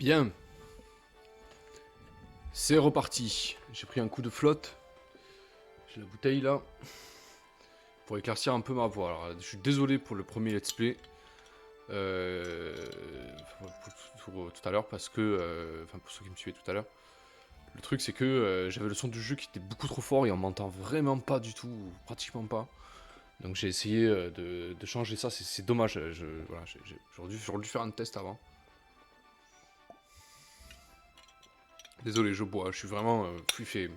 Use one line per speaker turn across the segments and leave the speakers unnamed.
Bien, c'est reparti. J'ai pris un coup de flotte. J'ai la bouteille là. Pour éclaircir un peu ma voix. Alors, je suis désolé pour le premier let's play. Pour tout à l'heure parce que... Enfin, pour ceux qui me suivaient tout à l'heure. Le truc c'est que j'avais le son du jeu qui était beaucoup trop fort et on m'entend vraiment pas du tout, ou pratiquement pas. Donc j'ai essayé de changer ça, c'est dommage. Voilà, j'aurais dû faire un test avant. Désolé, je bois, je suis vraiment... il fait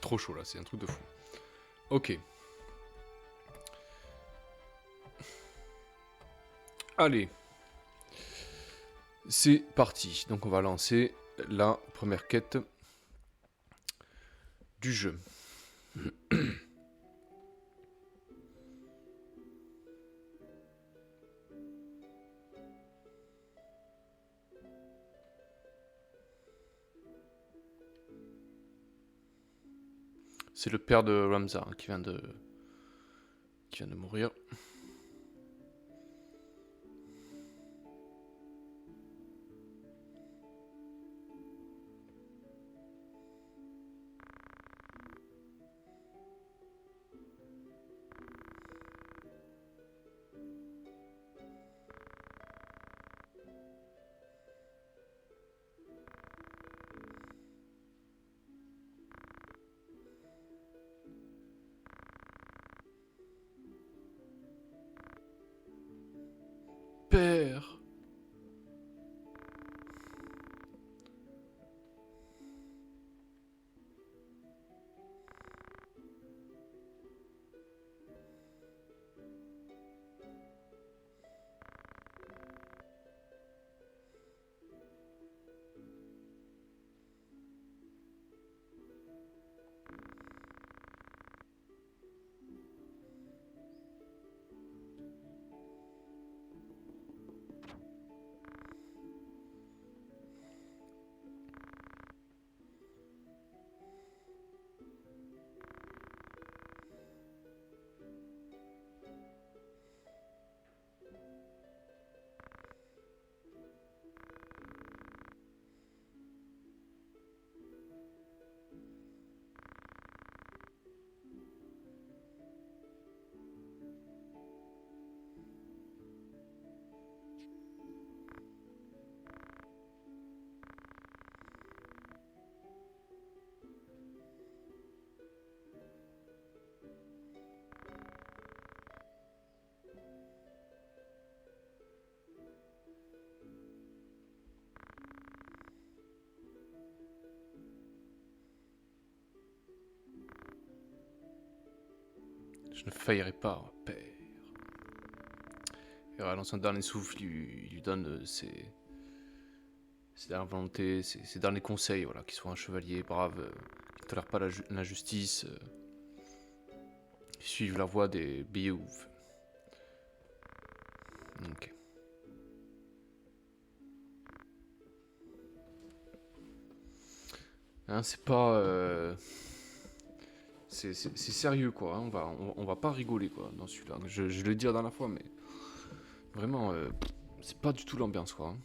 trop chaud là, c'est un truc de fou. Ok. Allez. C'est parti. Donc on va lancer la première quête du jeu. C'est le père de Ramza qui vient de mourir. Père. Je ne faillirai pas, père. Et voilà, dans son dernier souffle, il lui donne ses dernières volontés, ses derniers conseils, voilà, qu'il soit un chevalier brave, qui ne tolère pas l'injustice, qui suive la voie des Beowulf. Ok. Hein, c'est pas... c'est sérieux, quoi. Hein. On va pas rigoler, quoi, dans celui-là. Je l'ai dit la dernière fois, mais... Vraiment, c'est pas du tout l'ambiance, quoi. Hein.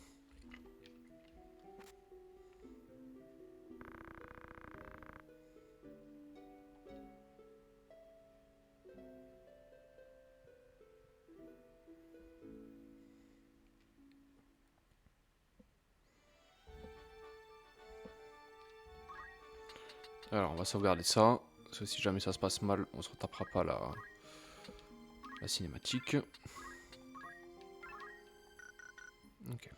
Alors, on va sauvegarder ça. Parce que si jamais ça se passe mal, on se retapera pas la cinématique. Ok.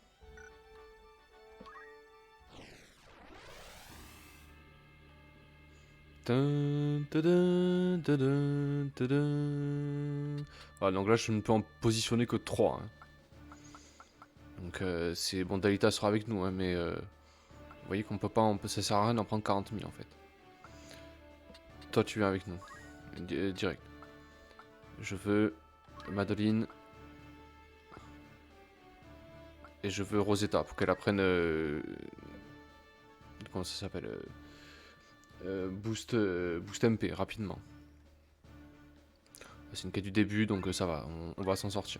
Voilà, donc là, je ne peux en positionner que 3. Hein. Donc, c'est bon, Dalita sera avec nous, hein, mais vous voyez qu'on peut pas, ça sert à rien d'en prendre 40 000 en fait. Toi, tu viens avec nous, direct. Je veux Madeline et je veux Rosetta pour qu'elle apprenne. Comment ça s'appelle boost MP rapidement. C'est une quête du début, donc ça va, on va s'en sortir.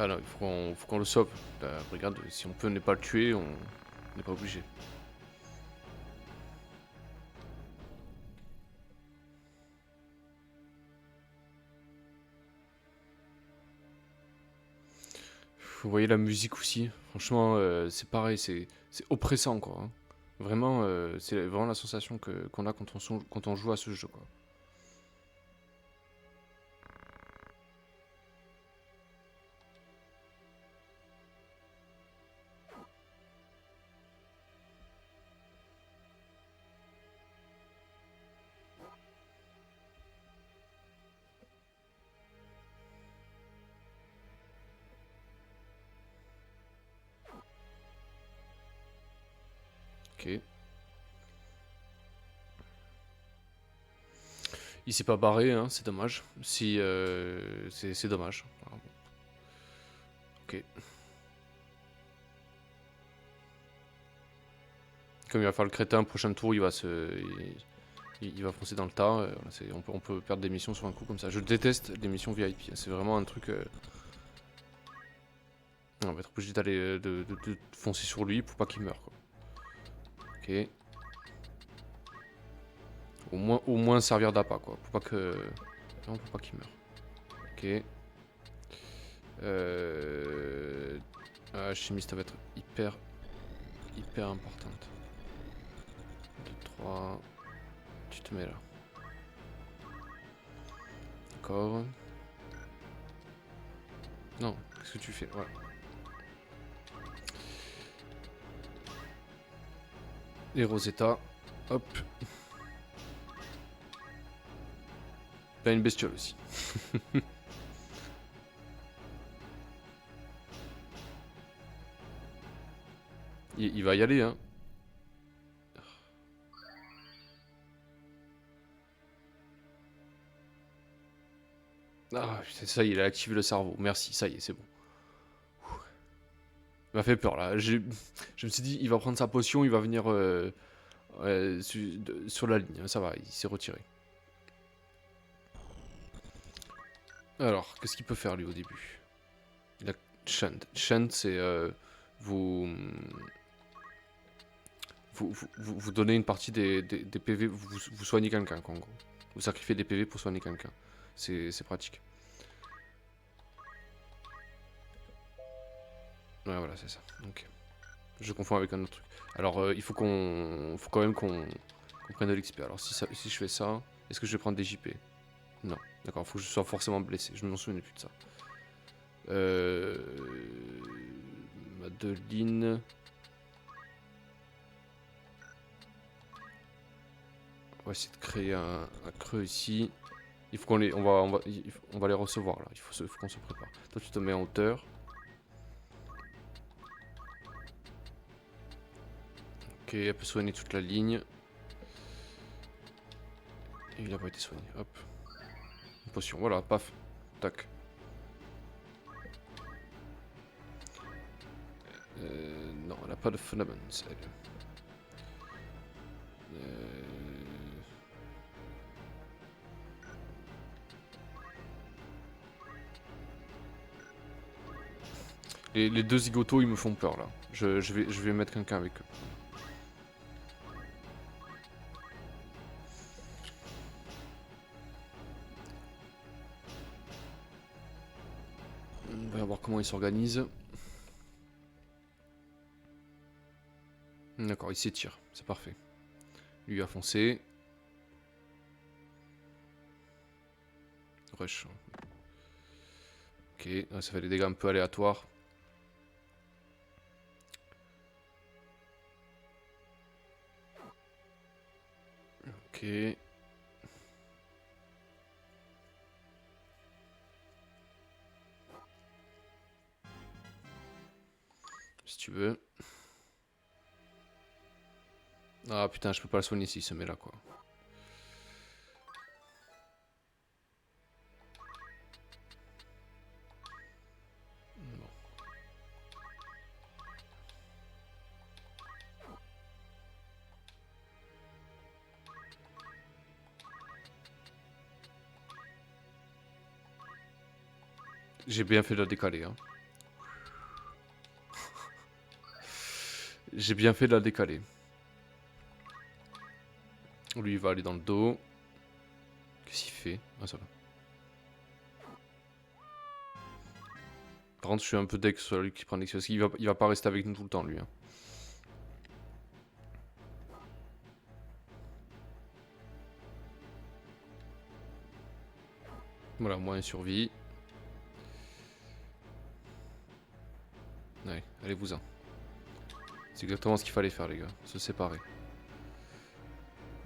Ah non, faut qu'on le sauve. La brigade, si on peut ne pas le tuer, on n'est pas obligé. Vous voyez la musique aussi, franchement, c'est pareil, c'est oppressant quoi, hein. Vraiment, c'est vraiment la sensation qu'on a quand on joue à ce jeu quoi. Ok. Il s'est pas barré, hein, c'est dommage. Si, c'est dommage. Alors, bon. Ok. Comme il va faire le crétin, prochain tour, il va il va foncer dans le tas. Voilà, on peut perdre des missions sur un coup comme ça. Je déteste les missions VIP. C'est vraiment un truc. On va être obligé d'aller de foncer sur lui pour pas qu'il meure. Quoi. Ok. Au moins servir d'appât quoi. Pour pas que. Non, pour pas qu'il meure. Ok. La chimiste va être hyper importante. 2, 3. Tu te mets là. D'accord. Non, qu'est-ce que tu fais? Voilà. Et Rosetta. Hop. T'as une bestiole aussi. Il va y aller, hein. Ah, c'est ça, il a activé le cerveau. Merci, ça y est, c'est bon. Il m'a fait peur là. Je me suis dit, il va prendre sa potion, il va venir sur la ligne. Ça va, il s'est retiré. Alors, qu'est-ce qu'il peut faire lui au début? Il a Shunt. Shunt, c'est vous, vous donnez une partie des PV, vous soignez quelqu'un, en gros. Vous sacrifiez des PV pour soigner quelqu'un. C'est pratique. Ouais, voilà, c'est ça. Ok. Je confonds avec un autre truc. Alors, il faut quand même qu'on prenne de l'XP. Alors, si je fais ça, est-ce que je vais prendre des JP? Non. D'accord, faut que je sois forcément blessé. Je ne m'en souviens plus de ça. Madeline. On va essayer de créer un creux ici. Il faut qu'on les, on va les recevoir là. Faut qu'on se prépare. Toi, tu te mets en hauteur. Ok, elle peut soigner toute la ligne. Et il n'a pas été soigné. Hop. Une potion. Voilà, paf. Tac. Non, elle n'a pas de Funaments, elle. Les deux zigotos, ils me font peur là. Je vais mettre quelqu'un avec eux. On va voir comment ils s'organisent. D'accord, il s'étire, c'est parfait. Lui a foncé. Rush. Ok, ça fait des dégâts un peu aléatoires. Ok. Si tu veux. Ah putain, je peux pas le soigner s'il se met là quoi. Bon. J'ai bien fait de la décaler. Hein. J'ai bien fait de la décaler. Lui, il va aller dans le dos. Qu'est-ce qu'il fait? Ah, ça va. Par contre, je suis un peu deck sur lui qui prend l'XP. Parce qu'il va pas rester avec nous tout le temps, lui. Hein. Voilà, moins survie. Ouais, allez-vous-en. C'est exactement ce qu'il fallait faire, les gars. Se séparer.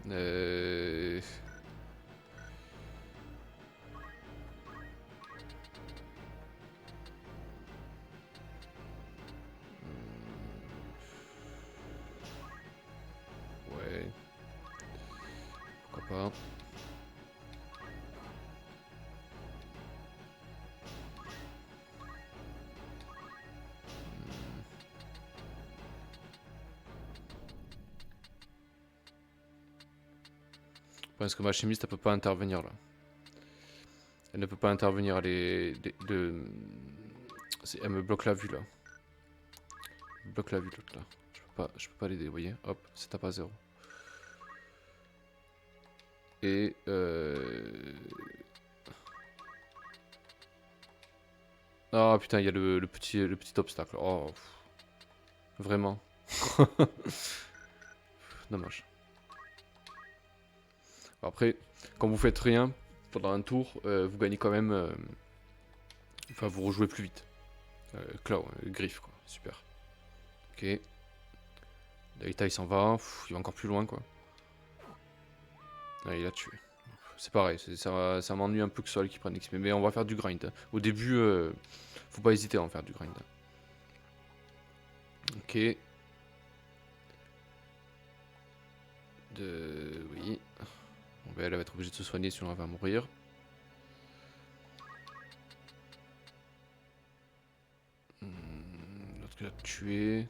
Ouais. Pourquoi pas. Parce que ma chimiste, elle peut pas intervenir là. Elle ne peut pas intervenir, elle me bloque la vue là. Elle me bloque la vue l'autre là. Je peux pas l'aider, vous voyez. Hop, c'est tape à 0. Et ah putain, il y a le petit obstacle. Oh, pff. Vraiment. Dommage. Après, quand vous faites rien pendant un tour, vous gagnez quand même. Enfin, vous rejouez plus vite. Claw, griffe quoi, super. Ok. Daita il s'en va, il va encore plus loin quoi. Ah, il a tué. C'est pareil, ça m'ennuie un peu que ce soit lui qui prenne XP, mais on va faire du grind. Au début, faut pas hésiter à en faire du grind. Ok. Oui. Bon, ben, elle va être obligée de se soigner sinon elle va mourir. L'autre qui l'a tué.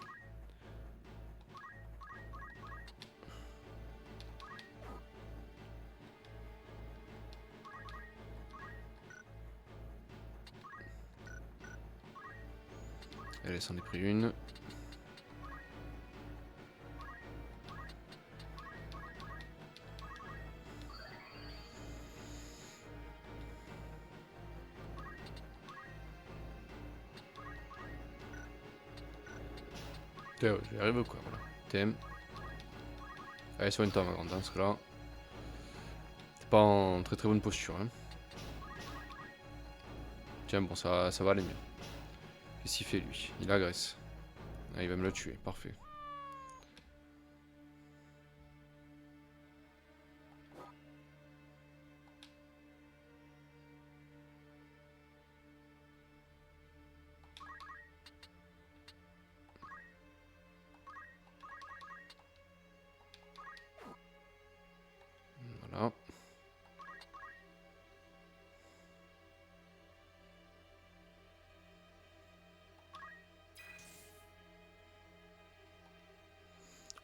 Elle s'en est pris une. J'y arrive quoi, voilà. TM. Allez, soigne-toi ma grande, hein, parce que là, t'es pas en très très bonne posture. Hein. Tiens, bon, ça va aller mieux. Qu'est-ce qu'il fait lui? Il agresse. Ah, il va me le tuer, parfait. Voilà.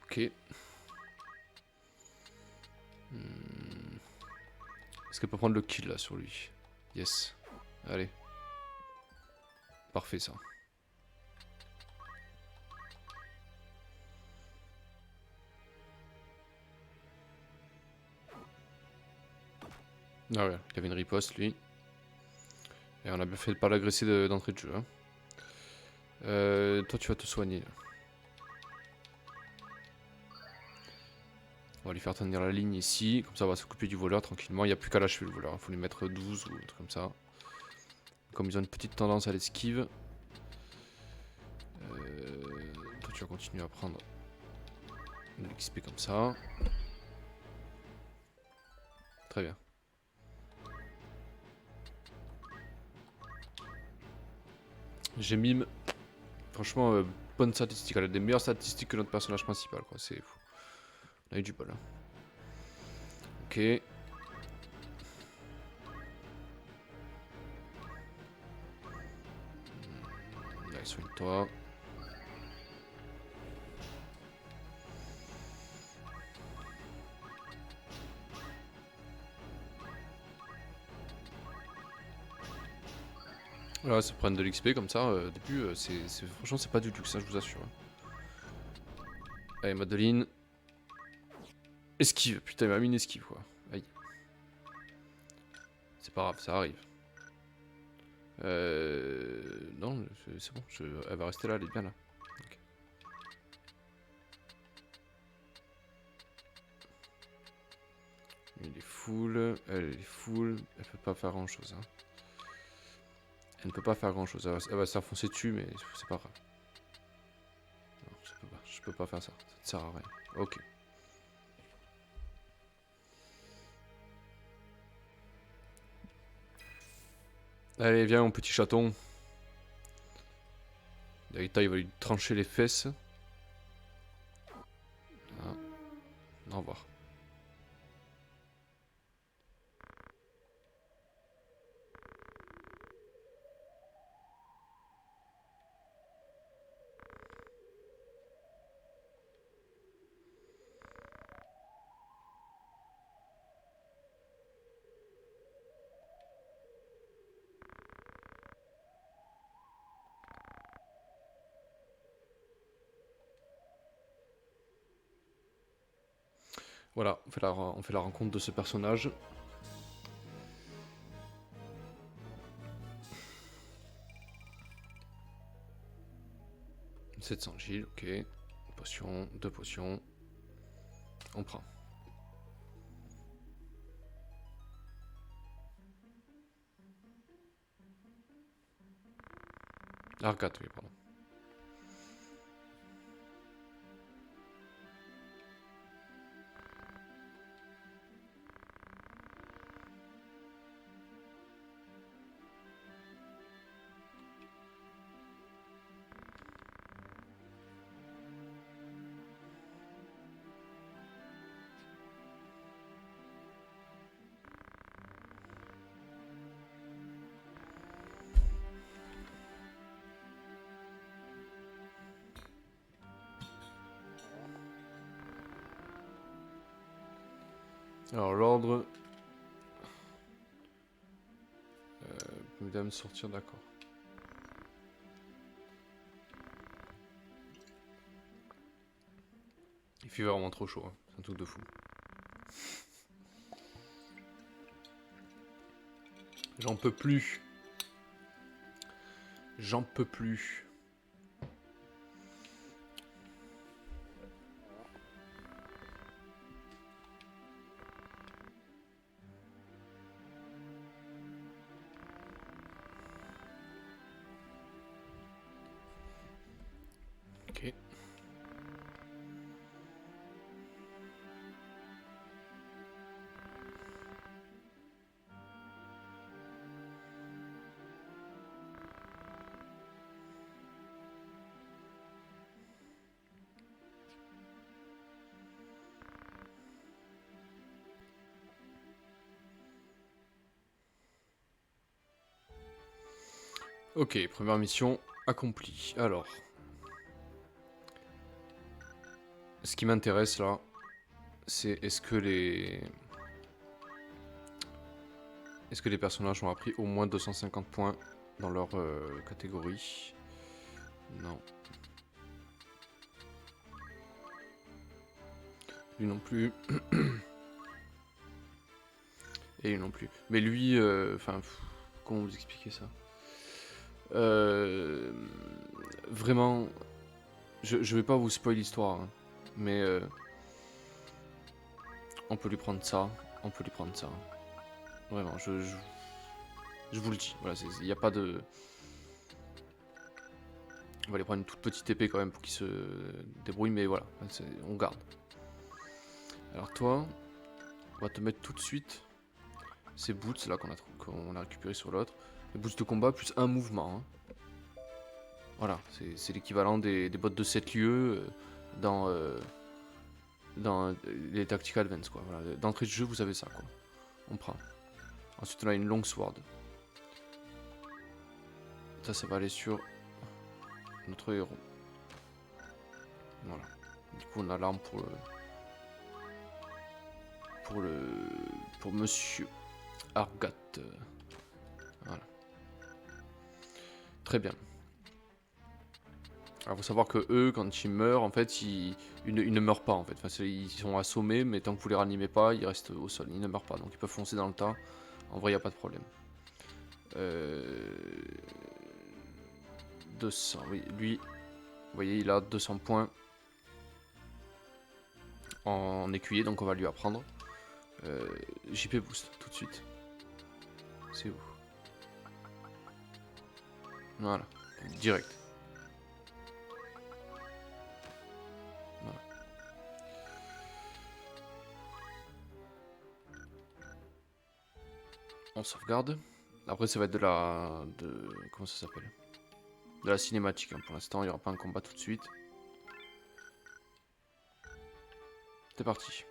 Ok. Est-ce qu'elle peut prendre le kill là sur lui? Yes. Allez. Parfait ça. Ah ouais, il avait une riposte lui. Et on a bien fait de pas l'agresser d'entrée de jeu. Hein. Toi tu vas te soigner. Là. On va lui faire tenir la ligne ici. Comme ça on va s'occuper du voleur tranquillement. Il n'y a plus qu'à l'achever le voleur. Il faut lui mettre 12 ou un truc comme ça. Comme ils ont une petite tendance à l'esquive. Toi tu vas continuer à prendre de l'XP comme ça. Très bien. J'ai mime. Franchement, bonne statistique. Elle a des meilleures statistiques que notre personnage principal. Quoi. C'est fou. On a eu du bol. Hein. Ok. Allez, soigne-toi. Voilà, ça prendre de l'XP comme ça, au début, franchement c'est pas du luxe, ça je vous assure. Allez, Madeline. Esquive. Putain, il m'a mis une esquive, quoi. Aïe. C'est pas grave, ça arrive. Non, c'est bon. Elle va rester là, elle est bien là. Okay. Elle est full. Elle est full. Elle peut pas faire grand chose. Hein. Elle ne peut pas faire grand chose. Elle va s'enfoncer dessus, mais c'est pas grave. Non, je peux pas faire ça. Ça ne sert à rien. Ok. Allez, viens, mon petit chaton. Daïta, il va lui trancher les fesses. Ah. Au revoir. Voilà, on fait la rencontre de ce personnage. « 700 Gilles, ok. Potion, 2 potions. On prend. Argat, oui, pardon. Alors, l'ordre... mesdames, sortir, d'accord. Il fait vraiment trop chaud, hein. C'est un truc de fou. J'en peux plus. J'en peux plus. Ok. Ok, première mission accomplie. Alors... Ce qui m'intéresse là, c'est est-ce que les personnages ont appris au moins 250 points dans leur catégorie. Non. Lui non plus. Et lui non plus. Mais lui, enfin, comment vous expliquer ça? Vraiment, je vais pas vous spoiler l'histoire, hein, mais on peut lui prendre ça, on peut lui prendre ça. Vraiment, je vous le dis. Voilà, il n'y a pas de... On va aller prendre une toute petite épée quand même pour qu'il se débrouille, mais voilà, on garde. Alors toi, on va te mettre tout de suite ces boots là qu'on a récupéré sur l'autre. Les boots de combat plus un mouvement. Hein. Voilà, c'est l'équivalent des bottes de 7 lieux dans les Tactical Advance quoi. Voilà. D'entrée de jeu, vous avez ça quoi. On prend. Ensuite, on a une long sword. Ça va aller sur notre héros. Voilà. Du coup, on a l'arme pour Monsieur Argat. Voilà. Très bien. Alors faut savoir que eux, quand ils meurent, en fait, ils ne meurent pas en fait. Enfin, ils sont assommés, mais tant que vous les ranimez pas, ils restent au sol. Ils ne meurent pas, donc ils peuvent foncer dans le tas. En vrai, il n'y a pas de problème. 200, oui, lui, vous voyez, il a 200 points en écuyer, donc on va lui apprendre. JP boost, tout de suite. C'est où? Voilà, direct. Voilà. On sauvegarde. Après, ça va être comment ça s'appelle? De la cinématique, hein. Pour l'instant, il n'y aura pas un combat tout de suite. C'est parti.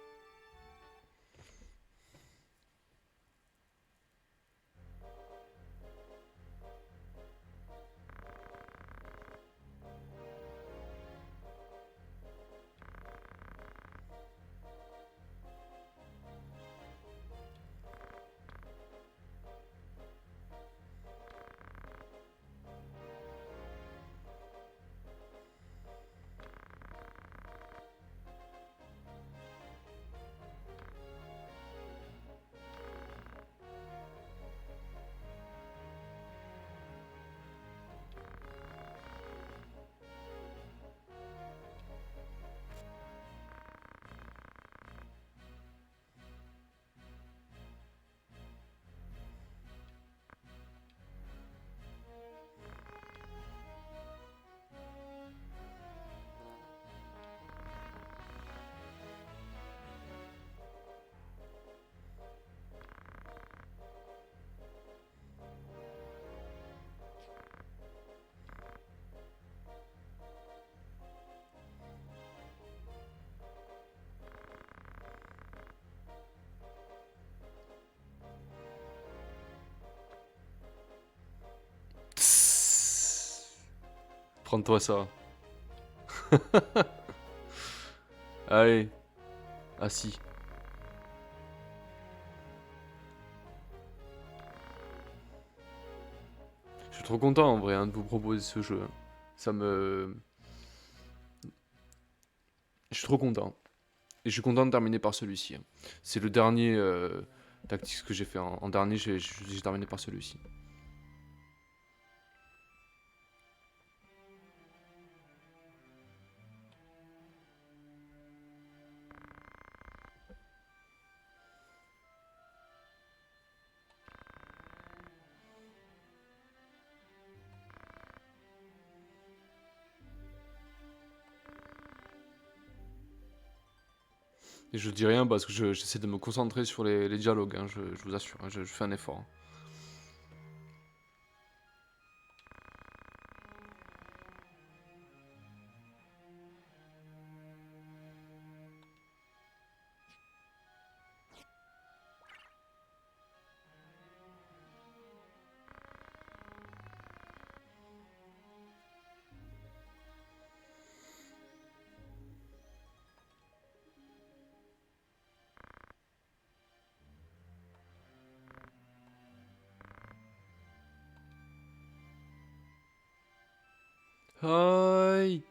Prends-toi ça. Allez. Ah si. Je suis trop content en vrai hein, de vous proposer ce jeu. Ça me... Je suis trop content. Et je suis content de terminer par celui-ci. C'est le dernier tactique que j'ai fait. En dernier, j'ai terminé par celui-ci. Et je dis rien parce que j'essaie de me concentrer sur les dialogues, hein, je vous assure, hein, je fais un effort. Aïe.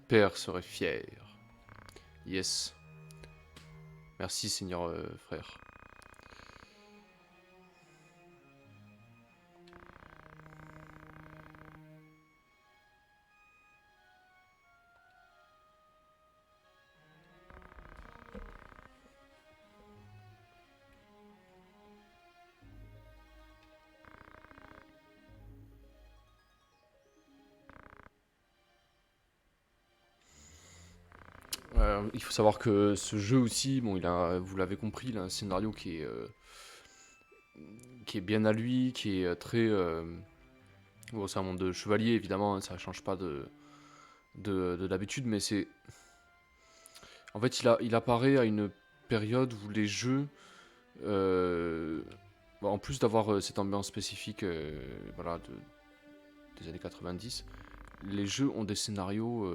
Père serait fier. Yes. Merci, Seigneur frère. Il faut savoir que ce jeu aussi, bon, vous l'avez compris, il a un scénario qui est bien à lui, qui est très... Bon, c'est un monde de chevalier, évidemment, hein, ça change pas de d'habitude, mais En fait, il apparaît à une période où les jeux Bon, en plus d'avoir cette ambiance spécifique voilà, des années 90, les jeux ont des scénarios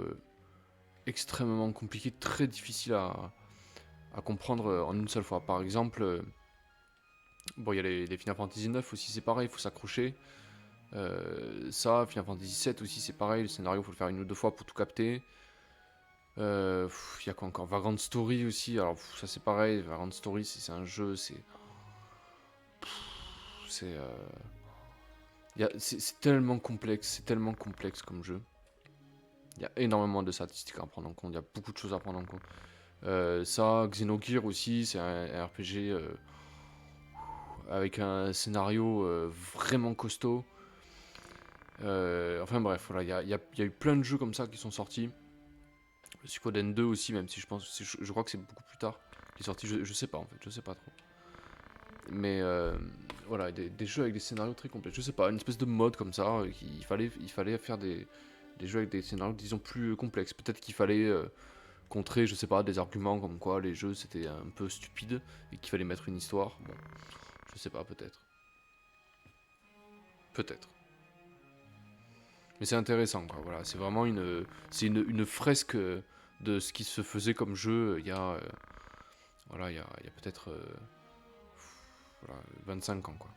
extrêmement compliqués, très difficiles à comprendre en une seule fois. Par exemple, bon, il y a les Final Fantasy 9 aussi, c'est pareil, il faut s'accrocher. Ça, Final Fantasy 7 aussi, c'est pareil, le scénario, il faut le faire une ou deux fois pour tout capter. Il y a quoi encore? Vagrant Story aussi, alors ça c'est pareil, Vagrant Story, c'est un jeu, c'est. C'est. C'est tellement complexe comme jeu. Il y a énormément de statistiques à prendre en compte, il y a beaucoup de choses à prendre en compte. Ça, Xenogears aussi, c'est un RPG avec un scénario vraiment costaud. Enfin bref, voilà, il y a eu plein de jeux comme ça qui sont sortis. Le Suikoden 2 aussi, même si je crois que c'est beaucoup plus tard qui est sorti, je sais pas en fait, je sais pas trop. Mais voilà, des jeux avec des scénarios très complexes. Je sais pas, une espèce de mode comme ça, il fallait faire des jeux avec des scénarios, disons, plus complexes. Peut-être qu'il fallait contrer, je sais pas, des arguments comme quoi les jeux c'était un peu stupide et qu'il fallait mettre une histoire. Bon, je sais pas, peut-être. Peut-être. Mais c'est intéressant, quoi. Voilà, c'est vraiment une fresque de ce qui se faisait comme jeu il y a, voilà, il y a peut-être voilà, 25 ans, quoi.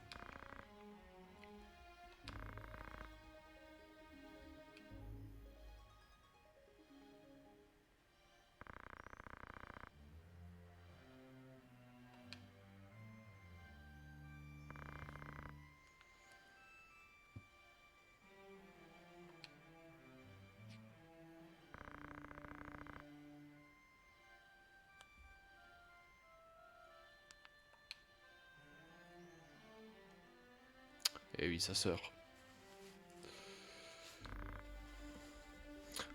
Et oui, sa sœur.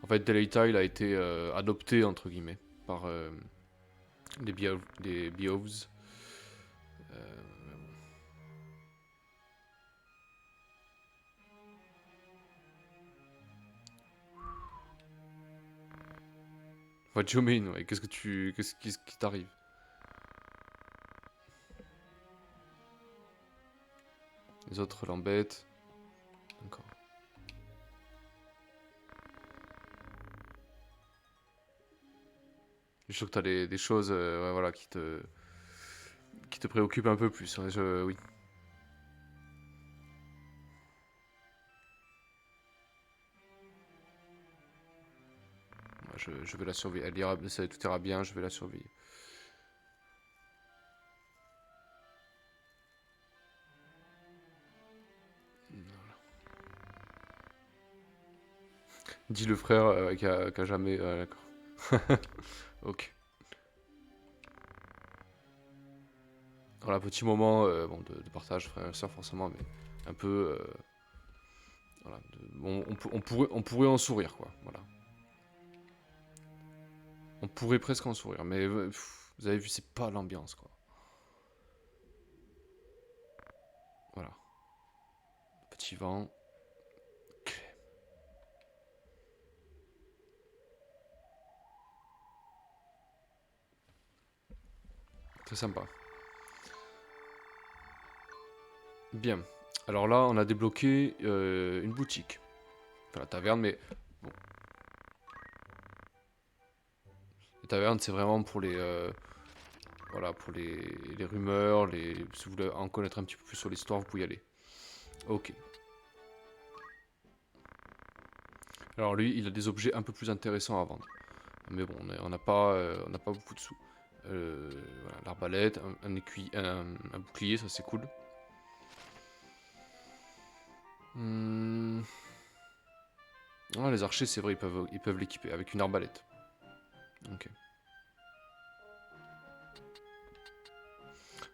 En fait, Deleita, il a été adopté, entre guillemets, par des Beowulfs. What you mean, ouais. Qu'est-ce qui t'arrive? Les autres l'embêtent. D'accord. Je suis sûr que t'as des choses ouais, voilà, qui te préoccupent un peu plus. Ouais, oui. Je vais la surveiller. Tout ira bien, je vais la surveiller. Dit le frère qui a jamais. D'accord. Ok. Voilà, petit moment bon, de partage, frère et soeur, forcément, mais un peu. Voilà, on pourrait en sourire, quoi. Voilà. On pourrait presque en sourire, mais vous avez vu, c'est pas l'ambiance, quoi. Voilà. Petit vent. Très sympa. Bien. Alors là, on a débloqué une boutique. Enfin, la taverne, mais bon. La taverne, c'est vraiment pour les. Voilà, pour les rumeurs, si vous voulez en connaître un petit peu plus sur l'histoire, vous pouvez y aller. Ok. Alors lui, il a des objets un peu plus intéressants à vendre. Mais bon, on n'a pas beaucoup de sous. Voilà, l'arbalète, un bouclier, ça c'est cool. Ah, les archers, c'est vrai, ils peuvent l'équiper avec une arbalète. Ok.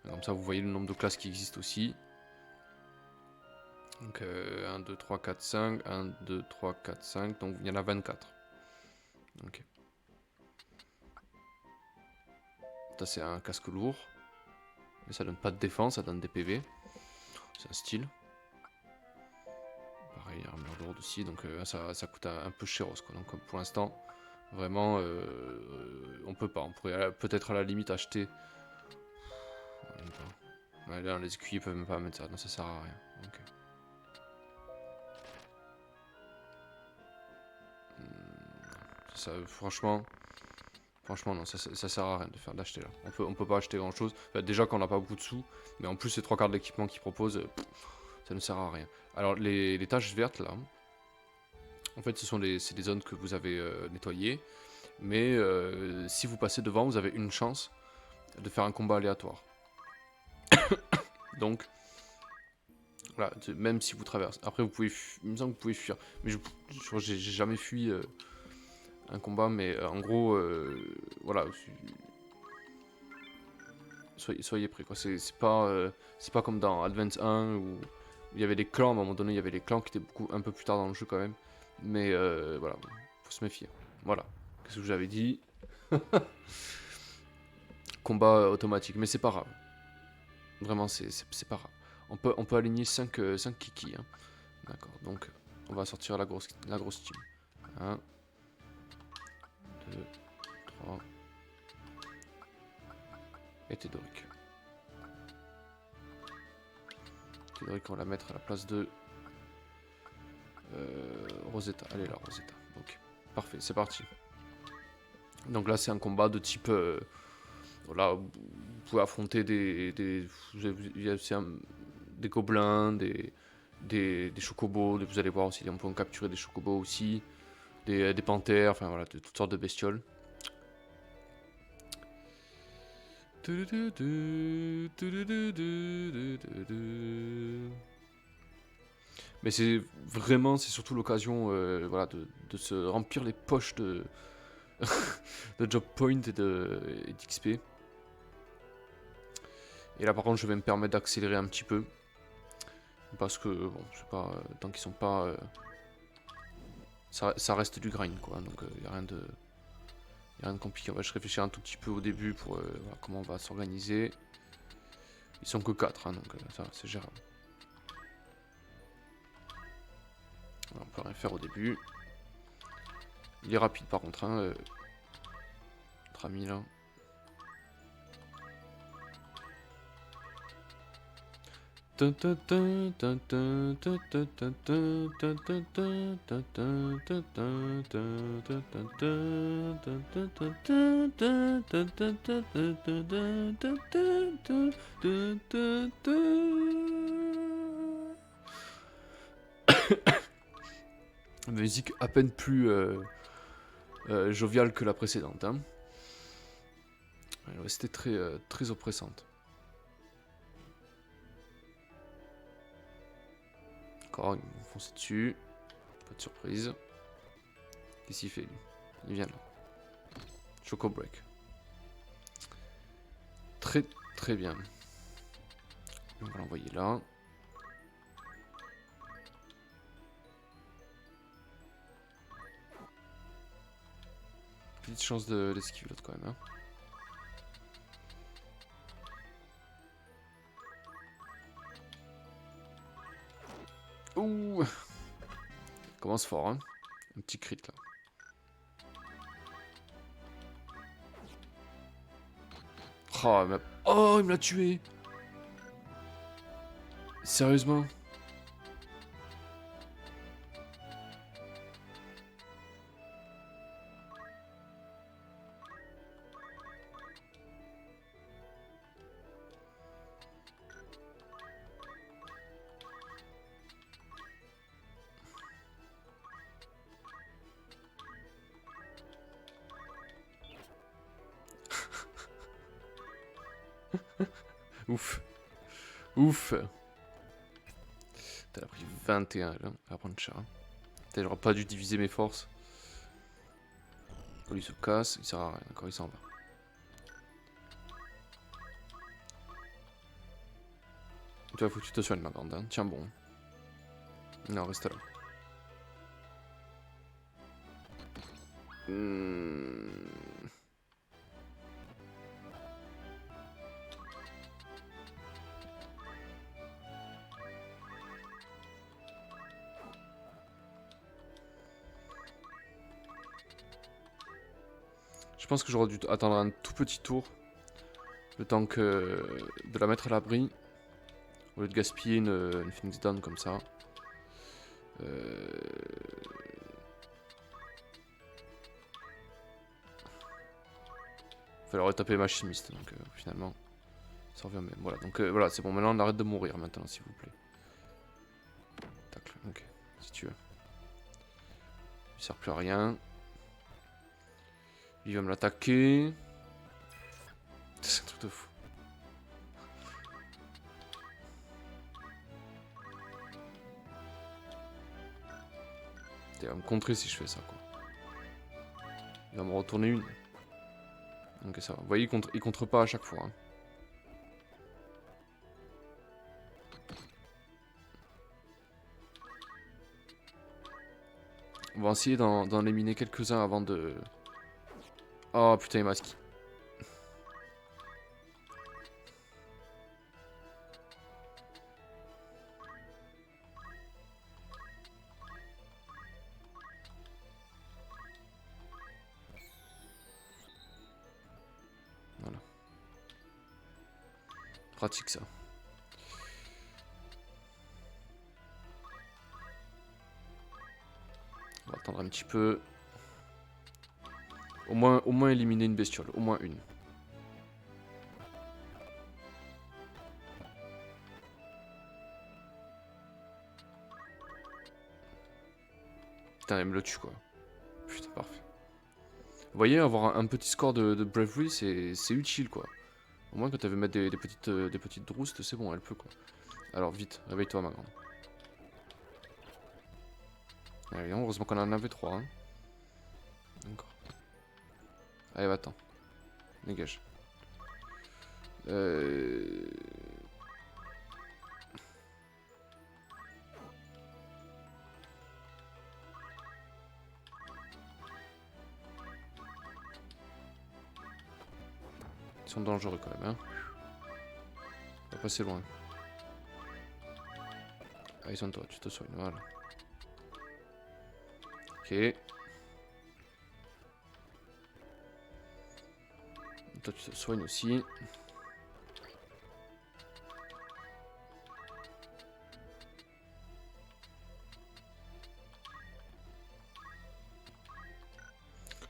Comme ça, vous voyez le nombre de classes qui existent aussi. Donc 1, 2, 3, 4, 5. 1, 2, 3, 4, 5. Donc il y en a 24. Ok. Ça, c'est un casque lourd. Mais ça donne pas de défense, ça donne des PV. C'est un style. Pareil, armure lourde aussi. Donc ça coûte un peu chéros, quoi. Donc pour l'instant, vraiment, on peut pas. On pourrait peut-être à la limite acheter même pas. Ouais, là, les écuyers peuvent même pas mettre ça. Non, ça sert à rien. Ok. Ça, franchement, non, ça sert à rien d'acheter là. On peut pas acheter grand chose. Enfin, déjà qu'on n'a pas beaucoup de sous, mais en plus, ces 3 quarts d'équipement qu'ils proposent, ça ne sert à rien. Alors, les taches vertes là, en fait, c'est des zones que vous avez nettoyées. Mais si vous passez devant, vous avez une chance de faire un combat aléatoire. Donc, voilà, même si vous traversez. Après, vous pouvez, il me semble que vous pouvez fuir. Mais j'ai jamais fui un combat, mais en gros, voilà. Soyez prêts, quoi. C'est pas comme dans Advance 1 où il y avait des clans. À un moment donné, il y avait des clans qui étaient un peu plus tard dans le jeu quand même. Mais voilà, faut se méfier. Voilà. Qu'est-ce que j'avais dit? Combat automatique, mais c'est pas grave. Vraiment, c'est pas grave. On peut aligner 5 kikis. Hein. D'accord, donc on va sortir la grosse team. 1, 2, 3. Et Théodoric. Théodoric, on va la mettre à la place de Rosetta. Elle est là, Rosetta. Ok, parfait, c'est parti. Donc là, c'est un combat de type... voilà, vous pouvez affronter des gobelins, des chocobos, vous allez voir aussi, on peut en capturer des chocobos aussi, des panthères, enfin voilà, de toutes sortes de bestioles. Mais c'est surtout l'occasion voilà, de se remplir les poches de, de job point et d'XP. Et là par contre je vais me permettre d'accélérer un petit peu. Parce que bon, je sais pas, tant qu'ils sont pas... ça reste du grind quoi, donc il n'y a rien de... rien de compliqué. On va juste réfléchir un tout petit peu au début pour voilà, comment on va s'organiser. Ils sont que 4, hein, donc ça c'est gérable. Alors, on peut rien faire au début. Il est rapide par contre, hein, notre ami là. Musique à peine plus joviale que la précédente. Hein. C'était très oppressante. D'accord, ils vont foncer dessus. Pas de surprise. Qu'est-ce qu'il fait lui? Il vient là. Choco Break. Très bien. On va l'envoyer là. Petite chance d'esquive l'autre quand même. Hein. Ouh! Commence fort, hein. Un petit crit là. Oh, il me l'a tué! Sérieusement? Ouf. Ouf. T'as pris 21 là, elle va prendre cher. J'aurais pas dû diviser mes forces. Lui se casse, il sert à rien, d'accord, il s'en va. Tu vois, faut que tu te soignes ma grande, hein. Tiens bon. Non, reste là. Je pense que j'aurais dû attendre un tout petit tour. Le temps que de la mettre à l'abri. Au lieu de gaspiller une Phoenix Down comme ça. Fallait retaper ma chimiste, donc finalement, ça revient même. Voilà, donc voilà, c'est bon, maintenant on arrête de mourir maintenant, s'il vous plaît. Tac, ok, si tu veux. Il sert plus à rien. Il va me l'attaquer. C'est un truc de fou. Il va me contrer si je fais ça, quoi. Il va me retourner une. Ok, ça va. Vous voyez, il contre pas à chaque fois. Hein. On va essayer d'en éliminer quelques-uns avant de... Oh putain, il m'a ski. Voilà. Pratique ça. On va attendre un petit peu. Au moins éliminer une bestiole, au moins une. Putain, elle me le tue quoi. Putain, parfait. Vous voyez, avoir un petit score de bravery, c'est utile quoi. Au moins quand elle veut mettre des petites droustes, c'est bon, elle peut quoi. Alors vite, réveille-toi ma grande. Allez, heureusement qu'on en avait 3. Hein. Encore. Allez, va-t'en. Dégage. Ils sont dangereux quand même, hein. On va passer loin. Ah, ils sont toi, tu te soignes, voilà. Ok. Toi, tu te soignes aussi.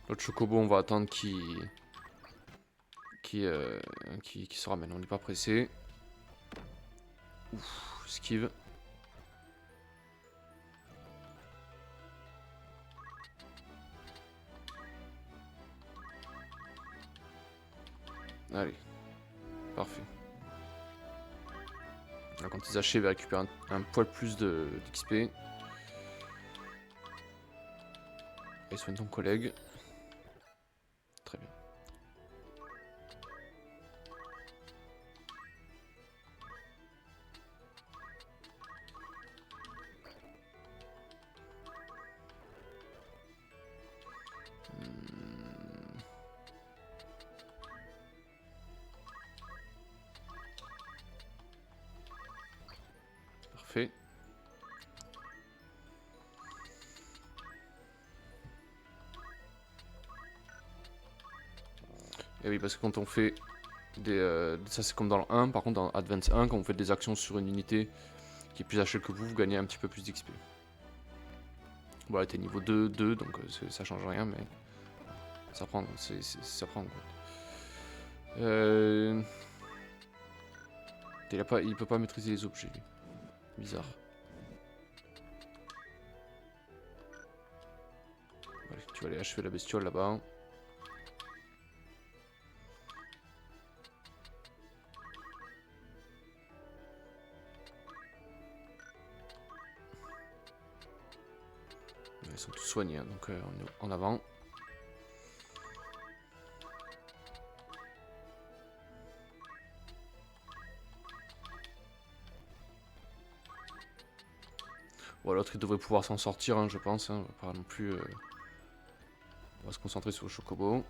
L'autre chocobo, on va attendre qu'il se ramène. On n'est pas pressé. Ouf, esquive. Allez, parfait. Là, quand ils achèvent, il va récupérer un poil plus d'XP. Et soigne ton collègue. Très bien. Parfait. Et oui, parce que quand on fait des... ça c'est comme dans le 1, par contre dans Advance 1, quand vous faites des actions sur une unité qui est plus HP que vous, vous gagnez un petit peu plus d'XP. Voilà, t'es niveau 2, donc ça change rien, mais ça prend, ça prend quoi. Il peut pas maîtriser les objets, lui. Bizarre. Allez, tu vas aller achever la bestiole là-bas. Ils sont tous soignés, hein, donc on est en avant. Bon, l'autre il devrait pouvoir s'en sortir, hein, je pense. Hein. On va pas non plus. On va se concentrer sur le chocobo.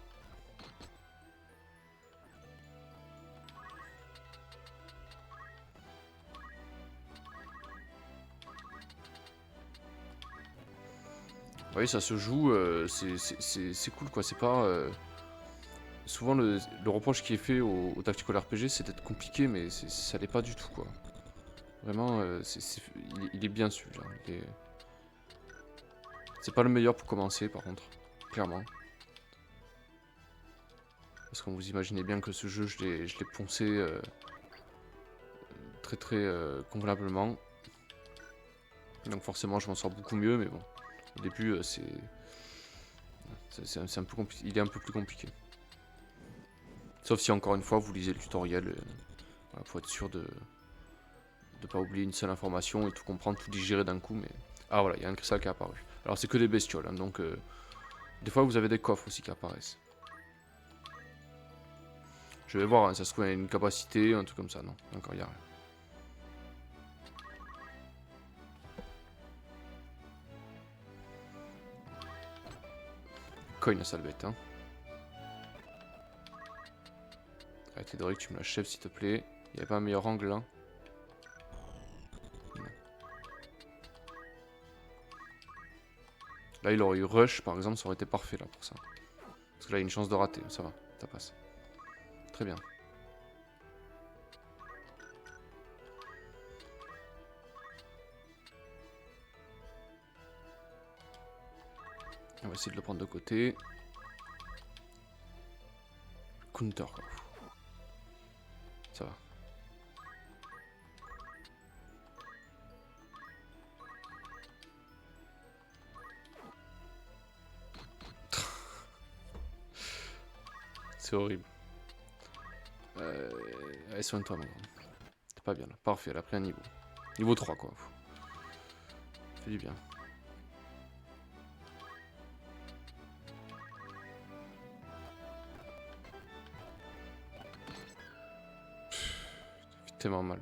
Vous voyez, ça se joue, c'est cool quoi. C'est pas. souvent le reproche qui est fait au tactical RPG, c'est d'être compliqué, mais ça l'est pas du tout, quoi. Vraiment, il est bien celui-là. C'est pas le meilleur pour commencer, par contre, clairement. Parce que vous imaginez bien que ce jeu, je l'ai poncé très très convenablement. Donc forcément, je m'en sors beaucoup mieux, mais bon. Au début, c'est un peu compliqué. Il est un peu plus compliqué. Sauf si, encore une fois, vous lisez le tutoriel voilà, pour être sûr de ne pas oublier une seule information et tout comprendre, tout digérer d'un coup. Mais ah voilà, il y a un cristal qui est apparu. Alors c'est que des bestioles, hein, donc des fois vous avez des coffres aussi qui apparaissent. Je vais voir, hein, ça se trouve il y a une capacité, un truc comme ça, non, encore il n'y a rien. Coin, sale bête, hein. Allez, Théodoric, tu me l'achèves s'il te plaît. Il n'y a pas un meilleur angle là? Non. Là, il aurait eu rush par exemple, ça aurait été parfait là pour ça. Parce que là, il y a une chance de rater, ça va, ça passe. Très bien. On va essayer de le prendre de côté. Counter quoi. Ça va. C'est horrible. Allez, soigne-toi, mon grand. T'es pas bien là. Parfait, elle a pris un niveau. Niveau 3, quoi. Fait du bien. Ça fait tellement mal.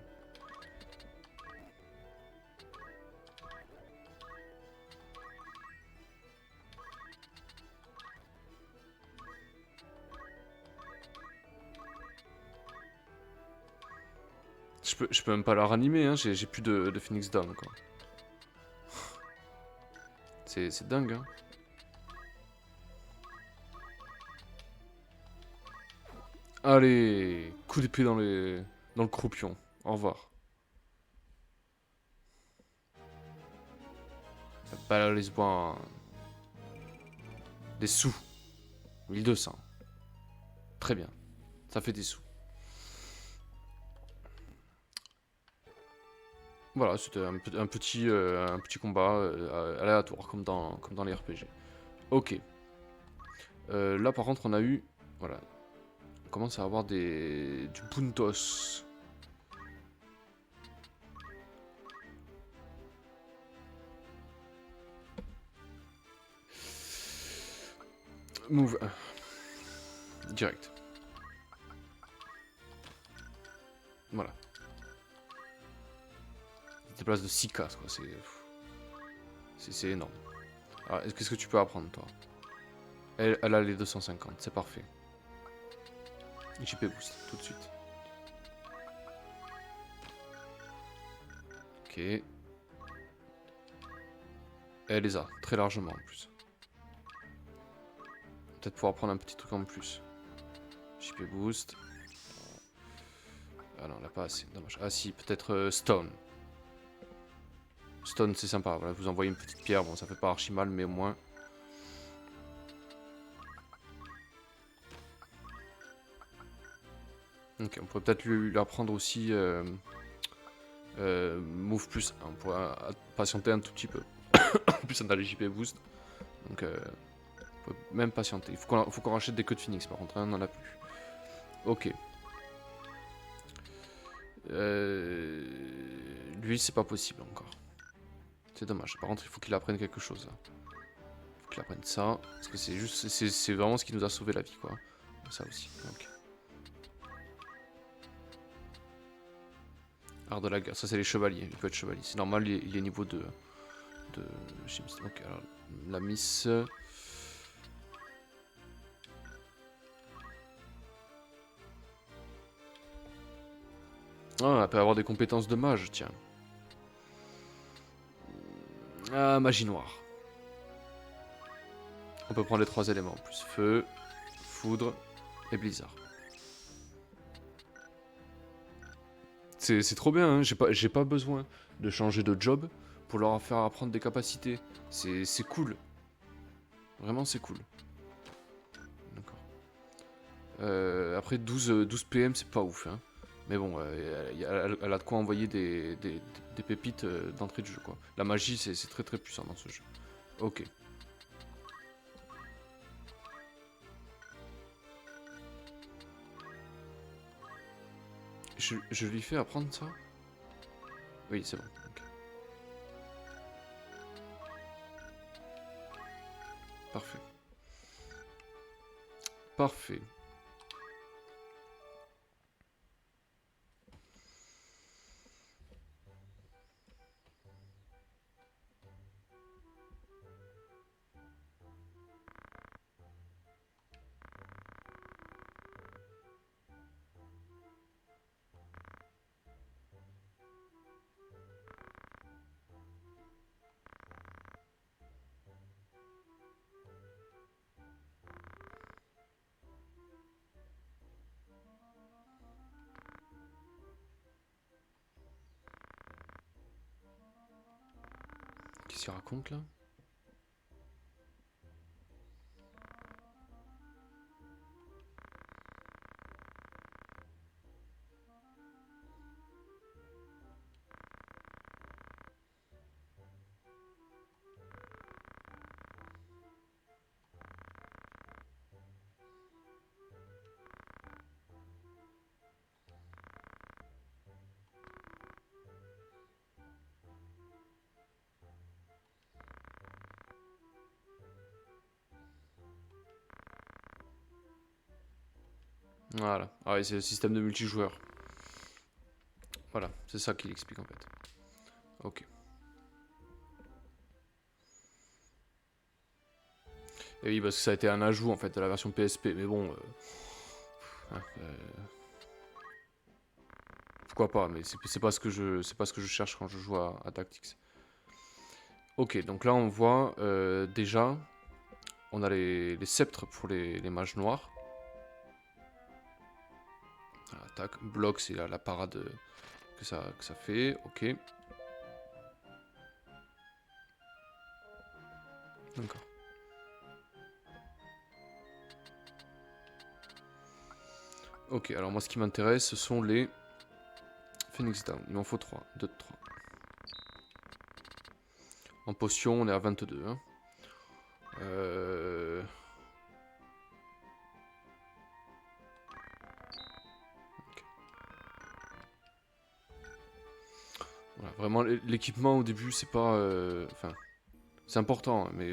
Je peux même pas la ranimer, hein. J'ai plus de Phoenix Down, quoi. C'est dingue, hein. Allez, coup d'épée dans le croupion. Au revoir. Bah, Lisbonne. Des sous. 1200. Très bien. Ça fait des sous. Voilà, c'était un petit combat aléatoire, comme dans les RPG. Ok. Là, par contre, on a eu... Voilà. On commence à avoir du puntos. Move 1. Direct. Voilà. Des places de 6 cases, quoi. C'est énorme. Alors, qu'est-ce que tu peux apprendre, toi? Elle a les 250, c'est parfait. JP boost, tout de suite. Ok. Elle les a, très largement en plus. Peut-être pouvoir prendre un petit truc en plus. JP boost. Ah non, on l'a pas assez, dommage. Ah si, peut-être stone. Stone, c'est sympa. Voilà, vous envoyez une petite pierre. Bon, ça fait pas archi mal, mais au moins. Ok, on pourrait peut-être lui apprendre aussi Move plus 1. On pourrait patienter un tout petit peu. En plus, on a les JP boost. Donc, on peut même patienter. Il faut qu'on rachète des queues de Phoenix, par contre, hein, on en a plus. Ok. Lui, c'est pas possible encore. C'est dommage. Par contre, il faut qu'il apprenne quelque chose. Là. Il faut qu'il apprenne ça. Parce que c'est vraiment ce qui nous a sauvé la vie, quoi. Ça aussi. Ok. Art de la guerre. Ça, c'est les chevaliers. Il peut être chevalier. C'est normal, il est niveau 2. Ok, alors, la miss. Ah, elle peut avoir des compétences de mage, tiens. Ah, magie noire. On peut prendre les 3 éléments en plus. Feu, foudre et Blizzard. C'est trop bien, hein. J'ai pas besoin de changer de job pour leur faire apprendre des capacités. C'est cool. Vraiment, c'est cool. D'accord. Après, 12 PM, c'est pas ouf, hein. Mais bon, elle a de quoi envoyer des pépites d'entrée de jeu, quoi. La magie, c'est très très puissant dans ce jeu. Ok. Je lui fais apprendre ça? Oui, c'est bon. Okay. Parfait. Parfait. Qu'est-ce qu'il raconte là? Voilà. Ah ouais, c'est le système de multijoueur. Voilà, c'est ça qu'il explique en fait. Ok. Et oui, parce que ça a été un ajout en fait de la version PSP, mais bon. Hein, pourquoi pas, mais c'est pas ce que je cherche quand je joue à Tactics. Ok, donc là on voit déjà, on a les sceptres pour les mages noirs. Voilà, tac, bloc c'est la parade que ça fait, ok. D'accord. Ok, alors moi ce qui m'intéresse ce sont les Phoenix Down, il m'en faut 3, 2 de 3. En potion on est à 22, hein. Okay. Voilà, vraiment l'équipement au début c'est pas... Enfin, c'est important, hein, mais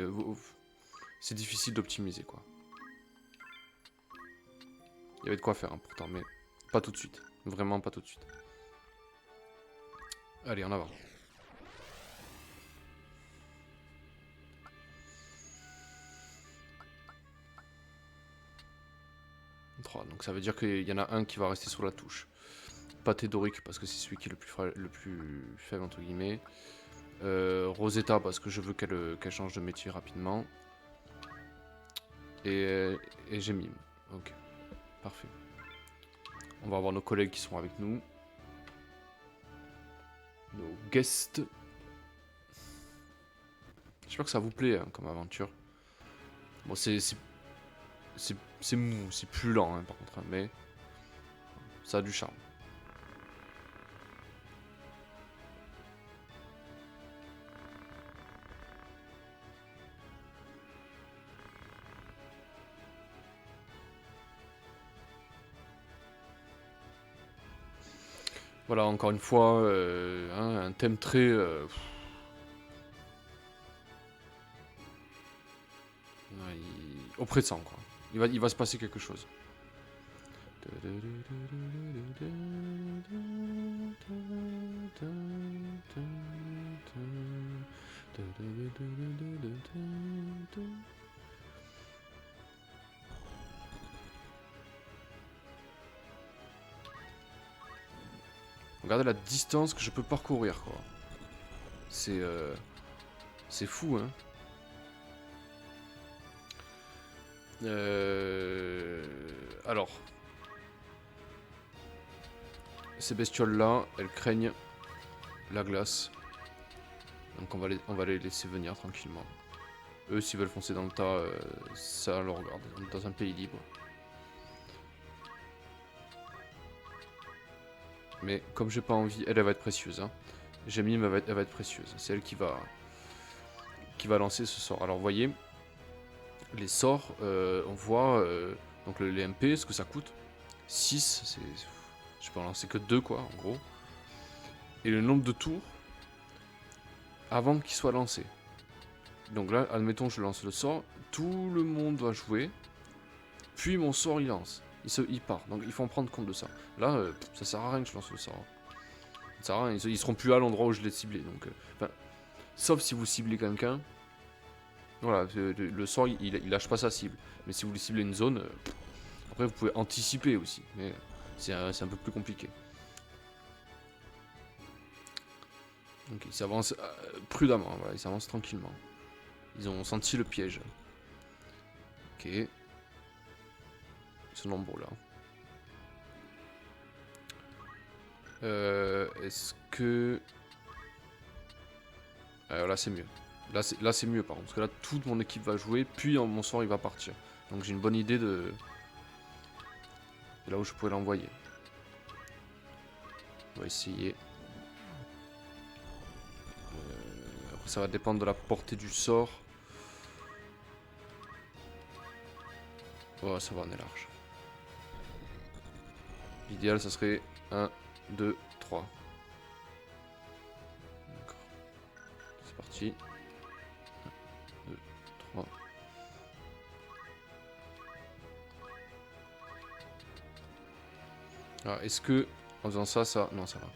c'est difficile d'optimiser quoi. Il y avait de quoi faire hein, pourtant, mais pas tout de suite. Vraiment pas tout de suite. Allez, en avant. 3, donc ça veut dire qu'il y en a un qui va rester sur la touche. Pas Thédoric parce que c'est celui qui est le plus faible entre guillemets. Rosetta parce que je veux qu'elle change de métier rapidement. Et j'ai mime. Ok, parfait. On va avoir nos collègues qui sont avec nous. Nos guests. J'espère que ça vous plaît hein, comme aventure. Bon, c'est mou, c'est plus lent hein, par contre, hein, mais ça a du charme. Voilà, encore une fois, hein, un thème très... oppressant, quoi. Il va se passer quelque chose. Regardez la distance que je peux parcourir, quoi. C'est fou, hein. Alors. Ces bestioles-là, elles craignent la glace. Donc on va les laisser venir tranquillement. Eux, s'ils veulent foncer dans le tas, ça leur regarde. On est dans un pays libre. Mais comme j'ai pas envie, elle va être précieuse. Hein. Jamie, elle va être précieuse. C'est elle qui va lancer ce sort. Alors, vous voyez, les sorts, on voit donc les MP, ce que ça coûte. 6, je peux en lancer que 2, quoi, en gros. Et le nombre de tours avant qu'il soit lancé. Donc là, admettons, je lance le sort. Tout le monde va jouer. Puis mon sort, il lance. Il part. Donc il faut en prendre compte de ça. Là, ça sert à rien que je lance le sort. Ça sert à rien. Ils seront plus à l'endroit où je l'ai ciblé. Donc, sauf si vous ciblez quelqu'un. Voilà, le sort, il lâche pas sa cible. Mais si vous lui ciblez une zone, après vous pouvez anticiper aussi. Mais c'est un peu plus compliqué. Donc ils s'avancent prudemment. Voilà, ils s'avancent tranquillement. Ils ont senti le piège. Ok. Ils sont nombreux là. Est-ce que... là c'est mieux. Là c'est mieux par contre. Parce que là toute mon équipe va jouer. Puis mon sort il va partir. Donc j'ai une bonne idée de là où je pourrais l'envoyer. On va essayer. Après ça va dépendre de la portée du sort. Oh ça va, on est large. L'idéal ça serait 1, 2, 3. D'accord. C'est parti. 1, 2, 3. Alors est-ce que en faisant ça, ça... Non ça va.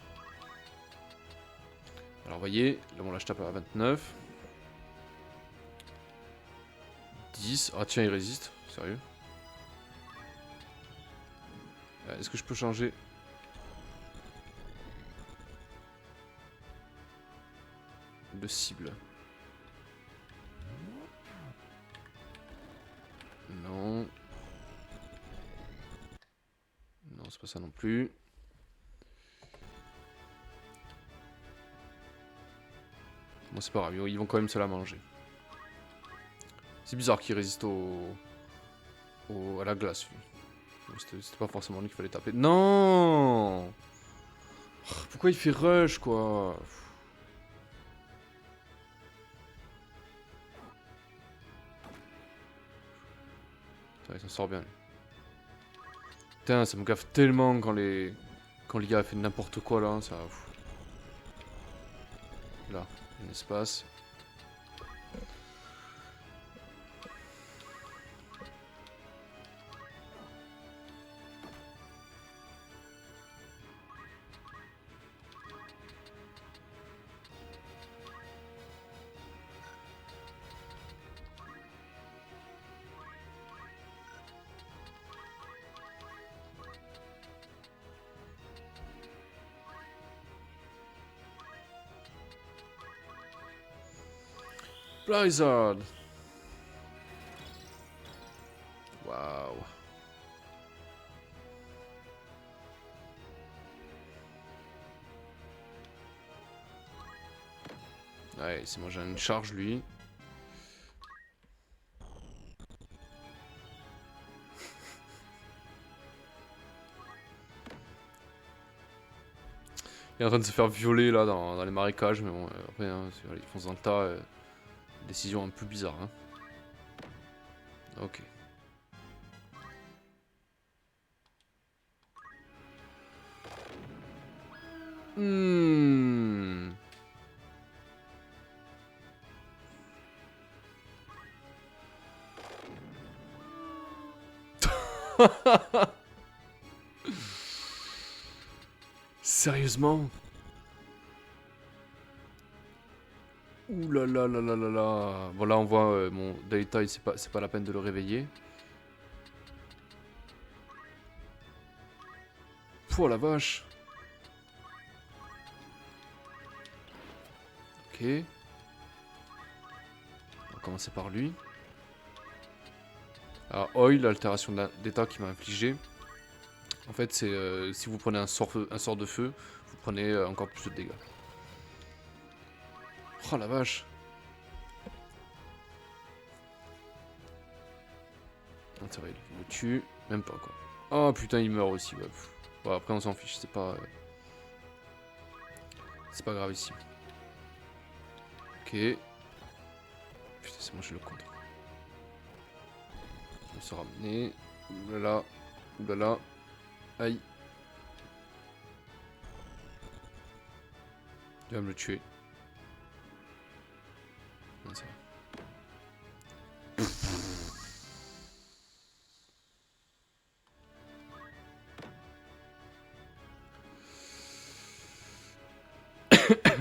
Alors vous voyez, là, bon, là je tape à 29. 10. Ah tiens il résiste, sérieux. Est-ce que je peux changer de cible? Non. Non, c'est pas ça non plus. Bon, c'est pas grave, ils vont quand même se la manger. C'est bizarre qu'il résiste à la glace, lui. C'était pas forcément lui qu'il fallait taper. Non! Pourquoi il fait rush, quoi? Putain, il s'en sort bien. Putain, ça me gaffe tellement quand l'IA fait n'importe quoi, là. Ça... Là, un espace. Blizzard. Waouh. Ouais, il s'est mangé une charge, lui. Il est en train de se faire violer là dans les marécages, mais bon, après, hein, ils foncent dans le tas. Décision un peu bizarre. Hein. Ok. Hmm. Sérieusement? Ouh là là là là là là. Bon là on voit mon Data, c'est pas la peine de le réveiller. Pouah la vache. Ok. On va commencer par lui. Alors, Oil, l'altération d'état qu'il m'a infligé, en fait, c'est si vous prenez un sort de feu, vous prenez encore plus de dégâts. Oh la vache! Ça va, il me tue. Même pas quoi. Oh putain, il meurt aussi. Ouais. Bon, après, on s'en fiche, c'est pas. C'est pas grave ici. Ok. Putain, c'est moi, j'ai le contre. On se ramener. Oulala. Oulala. Aïe. Il va me le tuer. Non, ça va.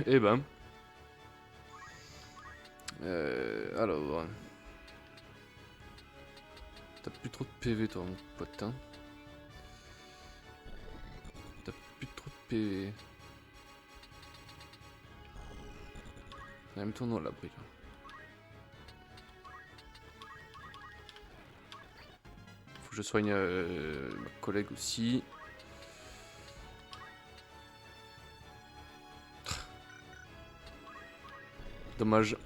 Eh ben. Alors. T'as plus trop de PV toi mon pote. Hein. T'as plus trop de PV. Même toi non l'abri là. Faut que je soigne ma collègue aussi. Dommage.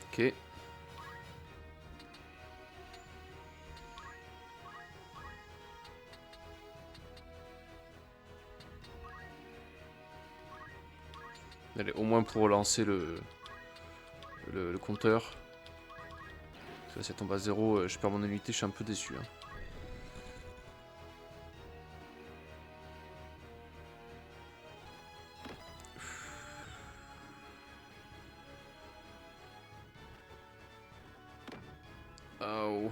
Ok. Allez, au moins pour relancer le compteur. Parce que là, si ça tombe à 0, je perds mon unité, je suis un peu déçu. Hein. Oh.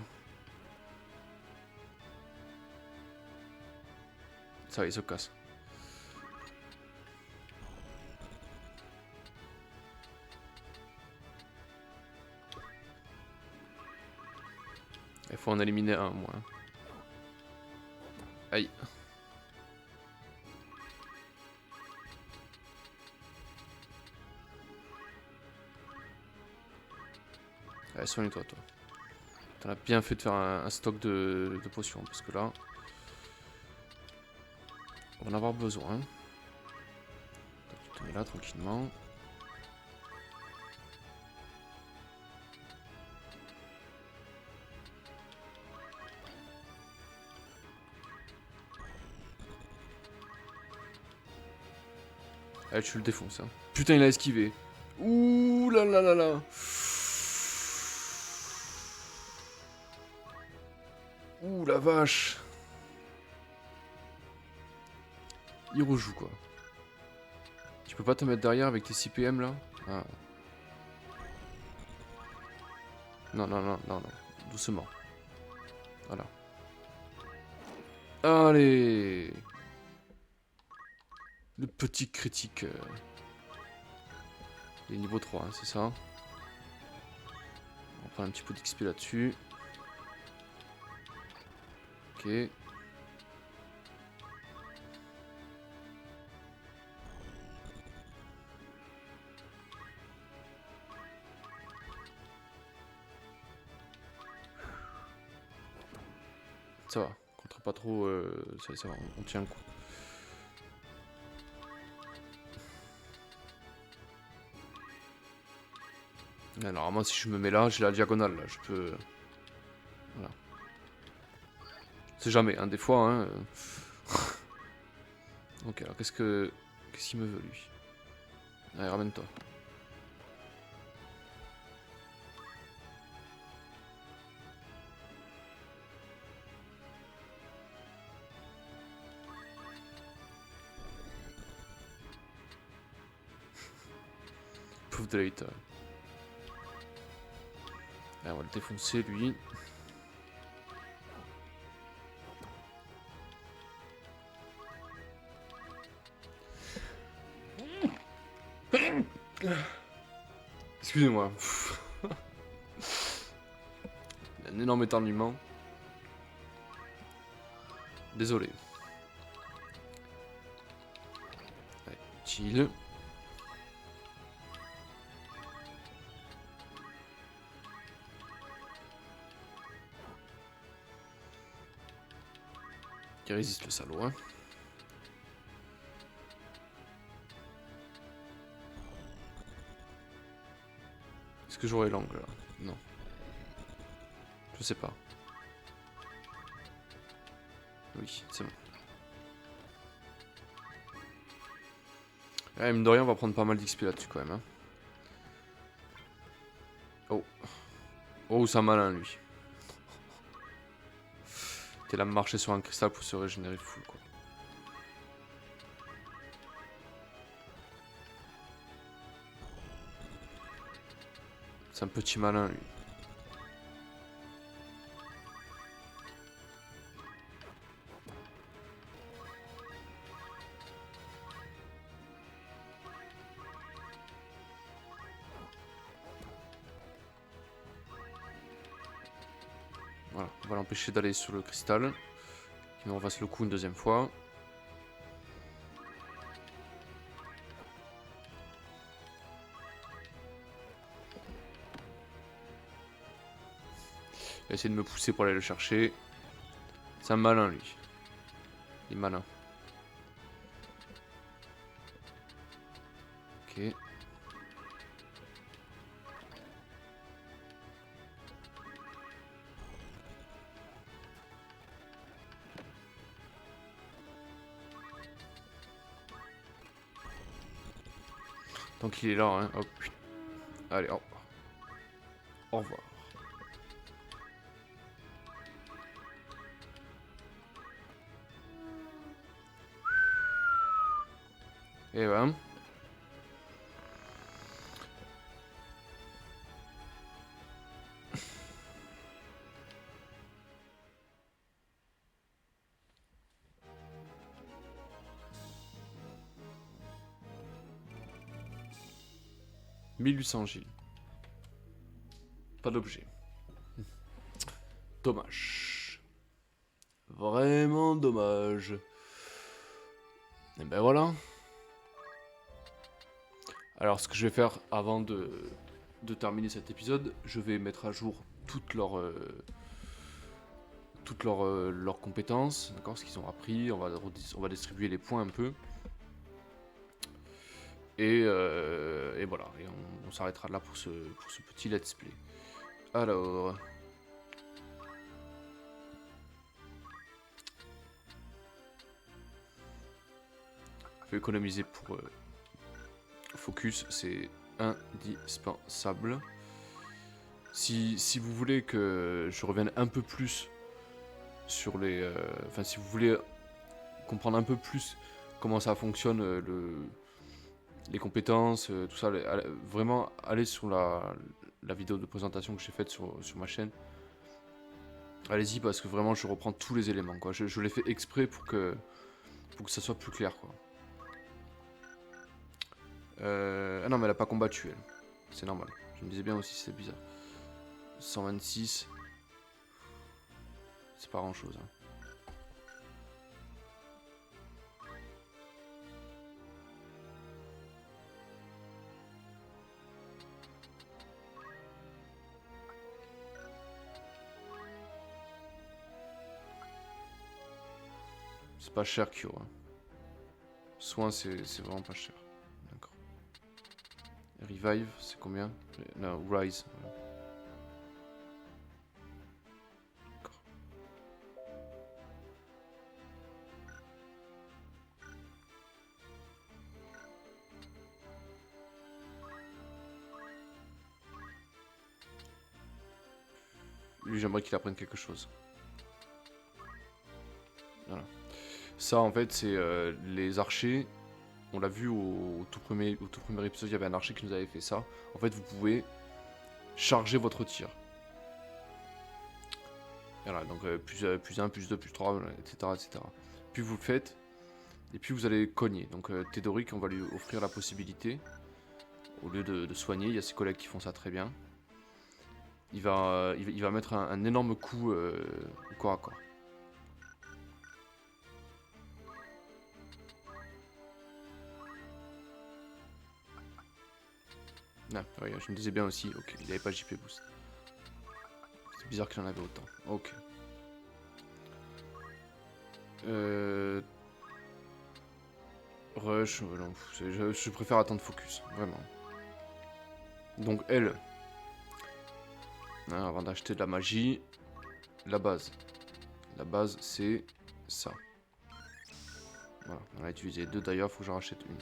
Ça va, il se casse. Il faut en éliminer un, moi. Aïe. Allez, soigne-toi, toi. T'en as bien fait de faire un stock de potions, parce que là... On va en avoir besoin. Tu te mets là, tranquillement. Allez, tu le défonces. Hein. Putain, il a esquivé. Ouh là là là là. Ouh la vache. Il rejoue quoi. Tu peux pas te mettre derrière avec tes 6 PM là? Ah. Non, non, non, non, non. Doucement. Voilà. Allez. Le petit critique. Il est niveau 3, hein, c'est ça. On va prendre un petit peu d'XP là-dessus. Ok. Ça va. Contre pas trop. Ça va, on tient le coup. Là, normalement, si je me mets là, j'ai la diagonale. Là, je peux. Voilà. C'est jamais, hein, des fois. Hein, Ok, alors qu'est-ce qu'il me veut lui? Allez, ramène-toi. Pauvre Delta. Allez, on va le défoncer lui. Excusez-moi. Un énorme éternuement. Désolé. Allez, utile. Qui résiste le salaud, hein. Est-ce que j'aurai l'angle là? Non. Je sais pas. Oui, c'est bon. Mine de rien, on va prendre pas mal d'XP là-dessus quand même. Hein. Oh. Oh, c'est un malin lui. T'es là marcher sur un cristal pour se régénérer full quoi. C'est un petit malin lui. Voilà, on va l'empêcher d'aller sur le cristal. Qui me refasse le coup une deuxième fois. Il va essayer de me pousser pour aller le chercher. C'est un malin lui. Il est malin. Ok. Tant qu'il est là, hein. Hop. Allez, au revoir. Et ben. « 1800 Gilles. Pas d'objet. Dommage. Vraiment dommage. Et ben voilà. Alors ce que je vais faire avant de terminer cet épisode, je vais mettre à jour toutes leurs compétences, d'accord, ce qu'ils ont appris, on va distribuer les points un peu. Et voilà, et on s'arrêtera là pour ce petit let's play. Alors... je vais économiser pour focus, c'est indispensable. Si vous voulez que je revienne un peu plus sur les... enfin, si vous voulez comprendre un peu plus comment ça fonctionne, les compétences, tout ça, vraiment allez sur la vidéo de présentation que j'ai faite sur ma chaîne. Allez-y parce que vraiment je reprends tous les éléments quoi. Je l'ai fait exprès pour que ça soit plus clair quoi. Ah non mais elle a pas combattu elle. C'est normal. Je me disais bien aussi c'est bizarre. 126. C'est pas grand chose. Hein. C'est pas cher Kyo. Hein. Soin c'est vraiment pas cher. D'accord. Revive c'est combien? Non, Rise. D'accord. Lui j'aimerais qu'il apprenne quelque chose. Voilà. Ça en fait c'est les archers. On l'a vu au tout premier épisode, il y avait un archer qui nous avait fait ça. En fait vous pouvez charger votre tir. Voilà, donc plus 1, plus 2, plus 3, etc., etc. Puis vous le faites, et puis vous allez cogner. Donc Théodoric, on va lui offrir la possibilité, au lieu de soigner, il y a ses collègues qui font ça très bien. Il va mettre un énorme coup au corps à corps. Ah, ouais, je me disais bien aussi. Ok, il avait pas JP Boost. C'est bizarre qu'il en avait autant. Ok. Rush, non, je préfère attendre focus, vraiment. Donc elle, hein, avant d'acheter de la magie, la base. La base c'est ça. Voilà, on a utilisé deux d'ailleurs, faut que j'en rachète une.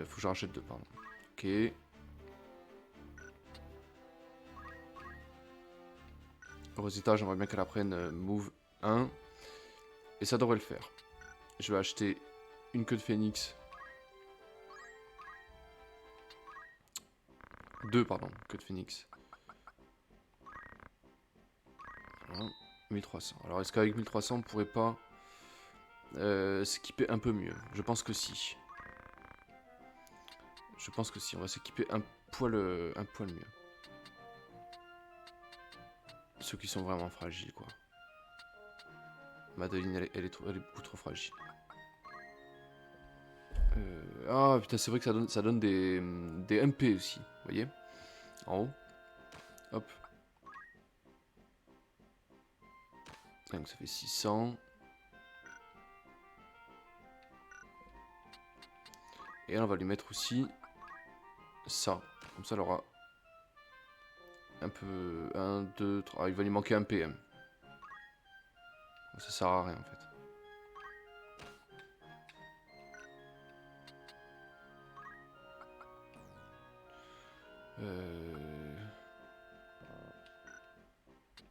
Faut que j'en rachète deux, pardon. Ok. Rosita, j'aimerais bien qu'elle apprenne Move 1. Et ça devrait le faire. Je vais acheter une queue de phénix. Deux, pardon, queue de phénix. Voilà, 1300. Alors est-ce qu'avec 1300 on pourrait pas s'équiper un peu mieux? Je pense que si. Je pense que si, on va s'équiper un poil mieux. Ceux qui sont vraiment fragiles, quoi. Madeline, elle est beaucoup trop fragile. Ah putain, c'est vrai que ça donne des MP aussi, vous voyez? En haut. Hop. Donc ça fait 600. Et là, on va lui mettre aussi ça. Comme ça, elle aura un peu... 1, 2, 3... Ah, il va lui manquer un PM. Ça sert à rien, en fait.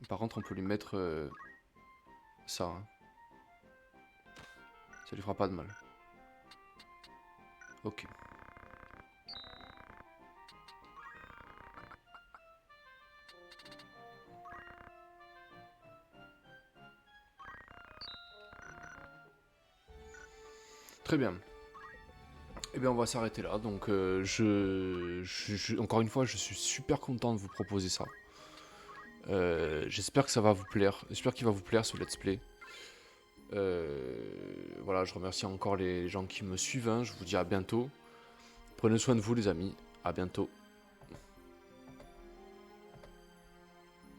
Par contre, on peut lui mettre ça. Hein. Ça lui fera pas de mal. Ok. Très bien. Eh bien, on va s'arrêter là. Donc, encore une fois, je suis super content de vous proposer ça. J'espère que ça va vous plaire. J'espère qu'il va vous plaire ce let's play. Voilà, je remercie encore les gens qui me suivent. Hein. Je vous dis à bientôt. Prenez soin de vous, les amis. À bientôt.